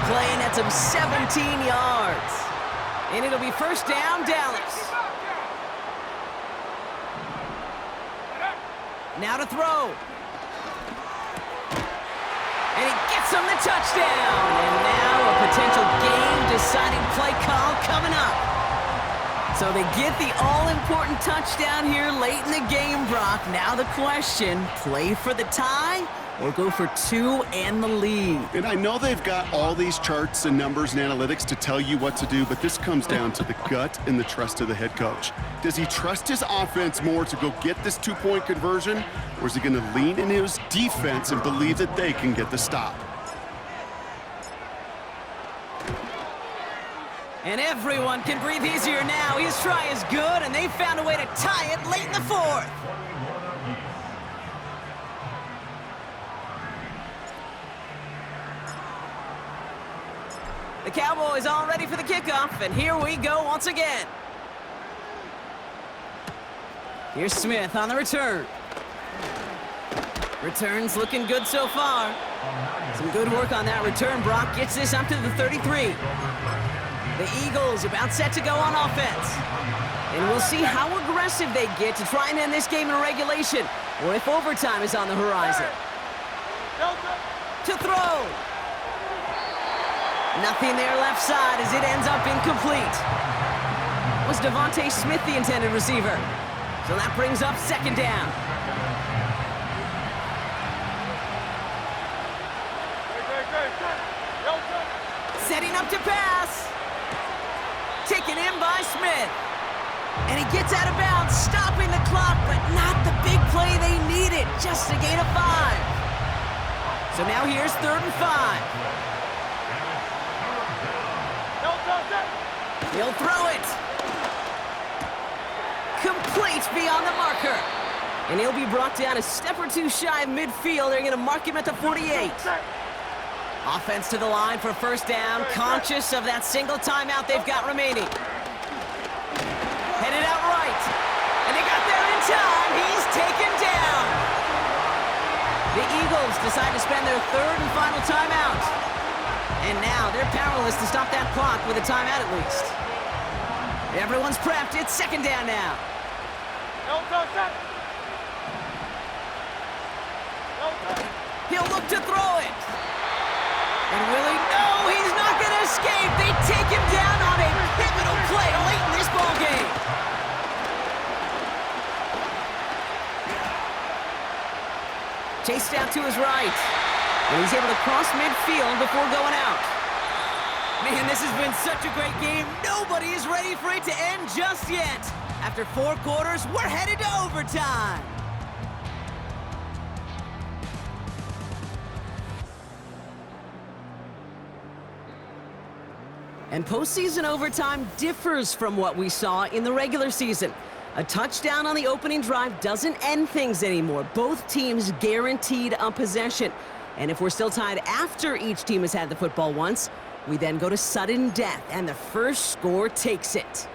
playing at some 17 yards. And it'll be first down, Dallas. Now to throw. And he gets him the touchdown. And now a potential game-deciding play call coming up. So they get the all-important touchdown here late in the game, Brock. Now the question, play for the tie or go for two and the lead? And I know they've got all these charts and numbers and analytics to tell you what to do, but this comes down to the gut and the trust of the head coach. Does he trust his offense more to go get this two-point conversion, or is he going to lean in his defense and believe that they can get the stop? And everyone can breathe easier now. His try is good, and they found a way to tie it late in the fourth. The Cowboys all ready for the kickoff, and here we go once again. Here's Smith on the return. Return's looking good so far. Some good work on that return. Brock gets this up to the 33. The Eagles about set to go on offense. And we'll see how aggressive they get to try and end this game in regulation, or if overtime is on the horizon. To throw. Nothing there left side as it ends up incomplete. Was Devontae Smith the intended receiver? So that brings up second down. Setting up to pass. Taken in by Smith. And he gets out of bounds, stopping the clock, but not the big play they needed. Just a gain of 5. So now here's 3rd and 5. He'll throw it. Complete beyond the marker. And he'll be brought down a step or two shy of midfield. They're going to mark him at the 48. Offense to the line for first down, conscious of that single timeout they've got remaining. Headed out right. And they got there in time. He's taken down. The Eagles decide to spend their 3rd and final timeout. And now they're powerless to stop that clock with a timeout at least. Everyone's prepped. It's second down now. He'll look to throw it. And will he? No, he's not going to escape. They take him down on a pivotal play late in this ball game. Chased out to his right. And he's able to cross midfield before going out. Man, this has been such a great game. Nobody is ready for it to end just yet. After 4 quarters, we're headed to overtime. And postseason overtime differs from what we saw in the regular season. A touchdown on the opening drive doesn't end things anymore. Both teams guaranteed a possession. And if we're still tied after each team has had the football once, we then go to sudden death, and the first score takes it.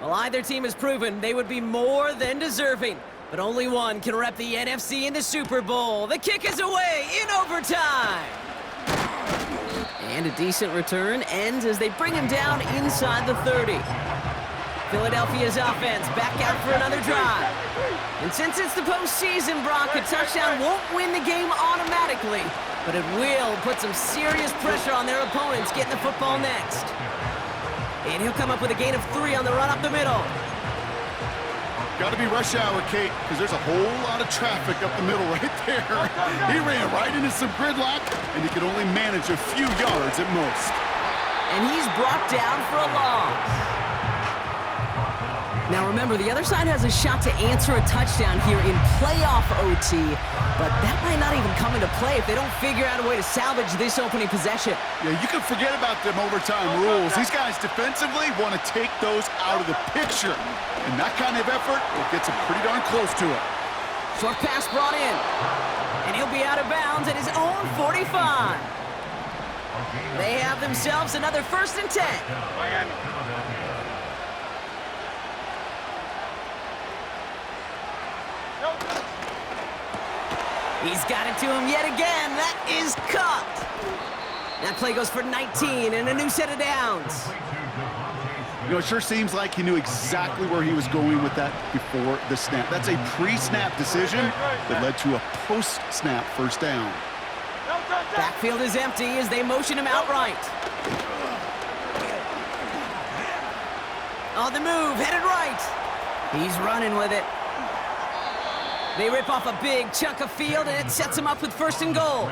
Well, either team has proven they would be more than deserving, but only one can rep the NFC in the Super Bowl. The kick is away in overtime. And a decent return ends as they bring him down inside the 30. Philadelphia's offense back out for another drive. And since it's the postseason, Brock, a touchdown won't win the game automatically, but it will put some serious pressure on their opponents getting the football next. And he'll come up with a gain of 3 on the run up the middle. Got to be rush hour, Kate, because there's a whole lot of traffic up the middle right there. He ran right into some gridlock, and he could only manage a few yards at most. And he's brought down for a loss. Now remember, the other side has a shot to answer a touchdown here in playoff OT, but that might not even come into play if they don't figure out a way to salvage this opening possession. Yeah, you can forget about them overtime rules. These guys defensively want to take those out of the picture. And that kind of effort, it gets them pretty darn close to it. Short pass brought in. And he'll be out of bounds at his own 45. They have themselves another 1st and 10. He's got it to him yet again. That is caught. That play goes for 19 and a new set of downs. You know, it sure seems like he knew exactly where he was going with that before the snap. That's a pre-snap decision that led to a post-snap 1st down. Backfield is empty as they motion him outright. On the move, headed right. He's running with it. They rip off a big chunk of field, and it sets him up with 1st and goal.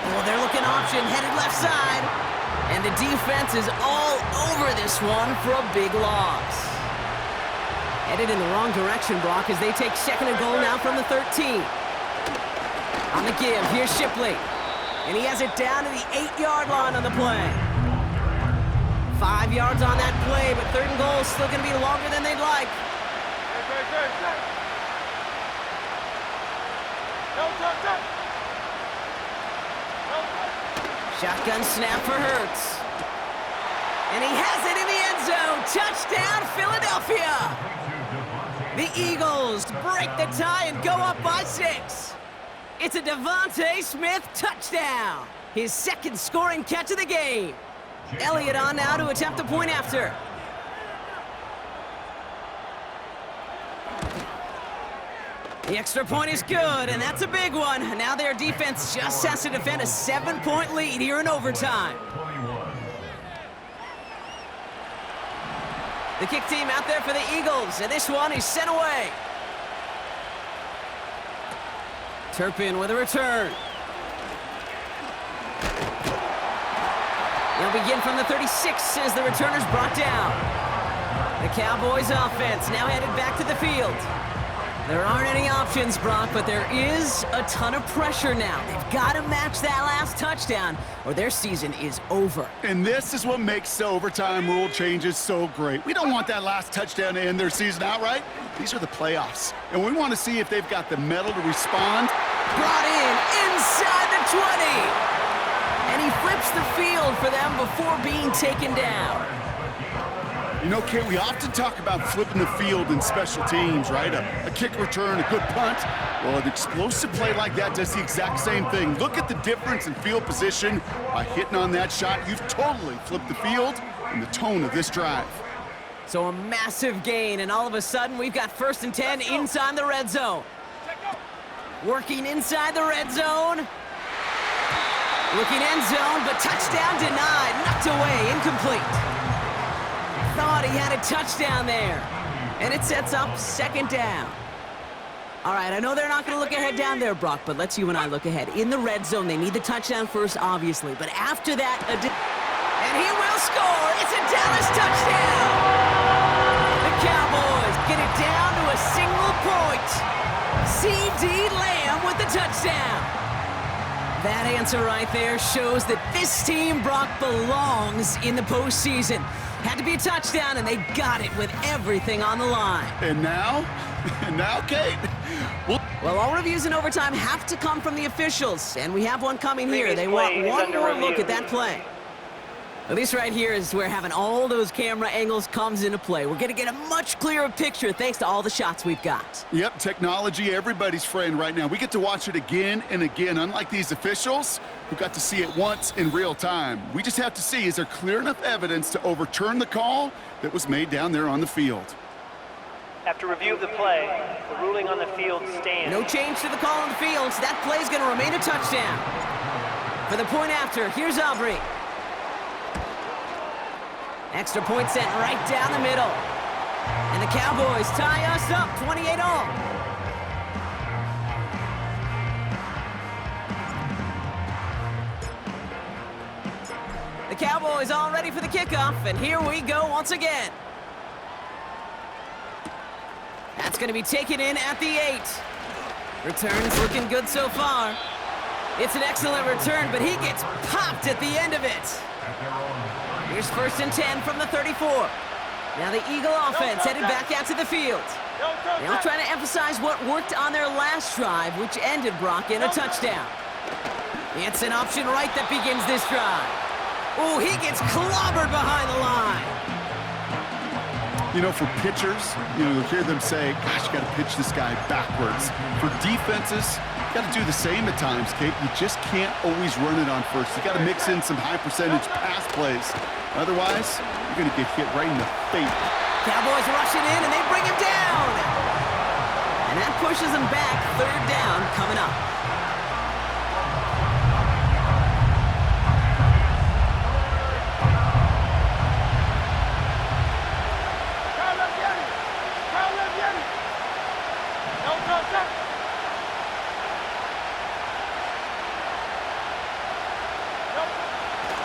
Oh, they're looking option, headed left side. And the defense is all over this one for a big loss. Headed in the wrong direction, Brock, as they take 2nd and goal now from the 13. On the give, here's Shipley. And he has it down to the 8-yard line on the play. 5 yards on that play, but 3rd and goal is still going to be longer than they'd like. Shotgun snap for Hurts. And he has it in the end zone. Touchdown, Philadelphia. The Eagles break the tie and go up by 6. It's a Devontae Smith touchdown. His 2nd scoring catch of the game. Elliott on now to attempt a point after. The extra point is good, and that's a big one. Now their defense just has to defend a 7-point lead here in overtime. The kick team out there for the Eagles, and this one is sent away. Turpin with a return. They'll begin from the 36 as the returner's brought down. The Cowboys offense now headed back to the field. There aren't any options, Brock, but there is a ton of pressure now. They've got to match that last touchdown, or their season is over. And this is what makes the overtime rule changes so great. We don't want that last touchdown to end their season outright. These are the playoffs, and we want to see if they've got the mettle to respond. Brought in inside the 20. And he flips the field for them before being taken down. You know, Kate, we often talk about flipping the field in special teams, right? A kick return, a good punt. Well, an explosive play like that does the exact same thing. Look at the difference in field position. By hitting on that shot, you've totally flipped the field and the tone of this drive. So a massive gain, and all of a sudden, we've got 1st and 10 inside the red zone. Working inside the red zone. Looking end zone, but touchdown denied. Knocked away, incomplete. Thought he had a touchdown there. And it sets up 2nd down. All right, I know they're not going to look ahead down there, Brock, but let's you and I look ahead. In the red zone, they need the touchdown first, obviously. But after that, and he will score. It's a Dallas touchdown. The Cowboys get it down to a single point. C.D. Lamb with the touchdown. That answer right there shows that this team, Brock, belongs in the postseason. Had to be a touchdown, and they got it with everything on the line. And now, Kate, well, all reviews in overtime have to come from the officials, and we have one coming here. They want one more look at that play. Well, this right here is where having all those camera angles comes into play. We're going to get a much clearer picture thanks to all the shots we've got. Yep, technology, everybody's friend right now. We get to watch it again and again, unlike these officials who got to see it once in real time. We just have to see, is there clear enough evidence to overturn the call that was made down there on the field? After review of the play, the ruling on the field stands. No change to the call on the field, so that play's going to remain a touchdown. For the point after, here's Aubrey. Extra point sent right down the middle. And the Cowboys tie us up 28-all. The Cowboys all ready for the kickoff, and here we go once again. That's going to be taken in at the 8. Return's looking good so far. It's an excellent return, but he gets popped at the end of it. Here's 1st and 10 from the 34. Now the Eagle offense headed back out to the field. They'll try to emphasize what worked on their last drive, which ended Brock in a touchdown. It's an option right that begins this drive. Oh, he gets clobbered behind the line. You know, for pitchers, you'll hear them say, gosh, you got to pitch this guy backwards. For defenses, you got to do the same at times, Kate. You just can't always run it on first. You got to mix in some high-percentage pass plays. Otherwise, you're going to get hit right in the face. Cowboys rushing in, and they bring him down. And that pushes him back. 3rd down coming up.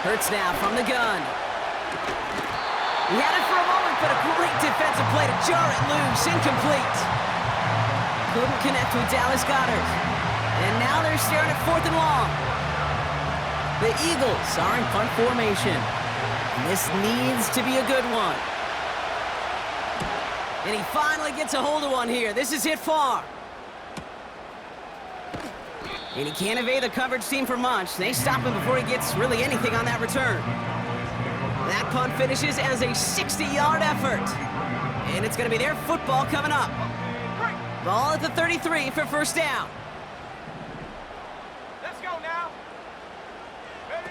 Hurts now from the gun. He had it for a moment, but a great defensive play to jar it loose. Incomplete. Couldn't connect with Dallas Goedert. And now they're staring at 4th and long. The Eagles are in punt formation. And this needs to be a good one. And he finally gets a hold of one here. This is hit far. And he can't evade the coverage team for much. They stop him before he gets really anything on that return. That punt finishes as a 60-yard effort. And it's going to be their football coming up. Ball at the 33 for 1st down. Let's go now. Ready?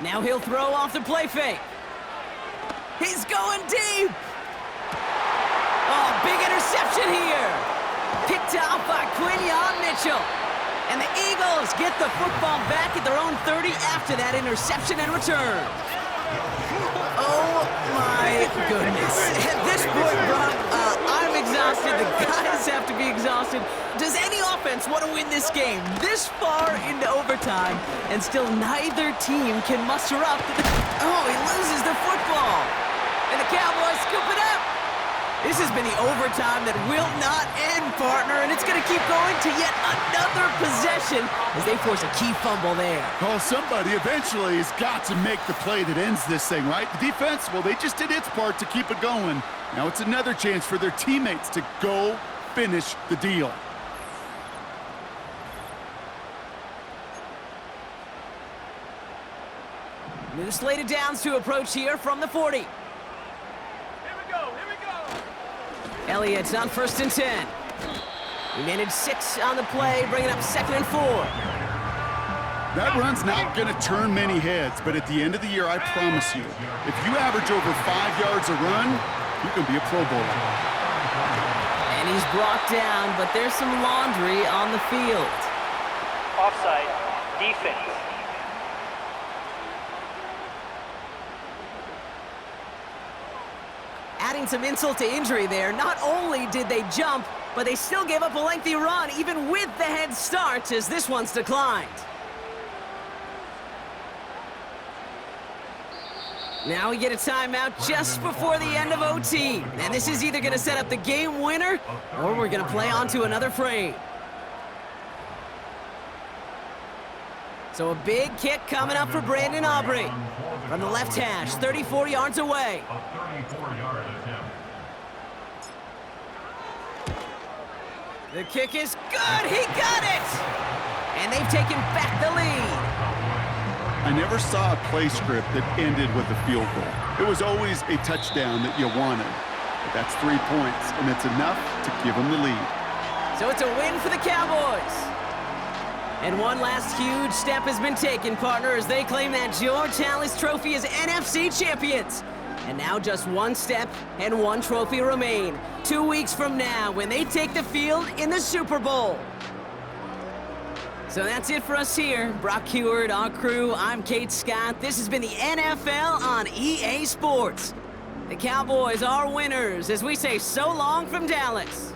Now he'll throw off the play fake. He's going deep. Oh, big interception here. Picked off by Quinyon Mitchell. And the Eagles get the football back at their own 30 after that interception and return. Oh, my goodness. At this point, Brock, I'm exhausted. The guys have to be exhausted. Does any offense want to win this game this far into overtime and still neither team can muster up? Oh, he loses the football. And the Cowboys scoop it up. This has been the overtime that will not end, partner, and it's going to keep going to yet another possession as they force a key fumble there. Well, somebody eventually has got to make the play that ends this thing, right? The defense, well, they just did its part to keep it going. Now it's another chance for their teammates to go finish the deal. New slate of downs to approach here from the 40. Elliott's on 1st and 10. He managed 6 on the play, bringing up 2nd and 4. That run's not going to turn many heads, but at the end of the year, I promise you, if you average over 5 yards a run, you can be a Pro Bowler. And he's brought down, but there's some laundry on the field. Offside, defense. Adding some insult to injury there, not only did they jump, but they still gave up a lengthy run, even with the head start, as this one's declined. Now we get a timeout just before the end of OT. And this is either going to set up the game winner, or we're going to play on to another frame. So a big kick coming up for Brandon Aubrey. From the left hash, 34 yards away. The kick is good. He got it. And they've taken back the lead. I never saw a play script that ended with a field goal. It was always a touchdown that you wanted. But that's 3 points, and it's enough to give them the lead. So it's a win for the Cowboys. And one last huge step has been taken, partner, as they claim that George Halas Trophy as NFC champions. And now just one step and one trophy remain. 2 weeks from now when they take the field in the Super Bowl. So that's it for us here. Brock Huard, our crew, I'm Kate Scott. This has been the NFL on EA Sports. The Cowboys are winners as we say so long from Dallas.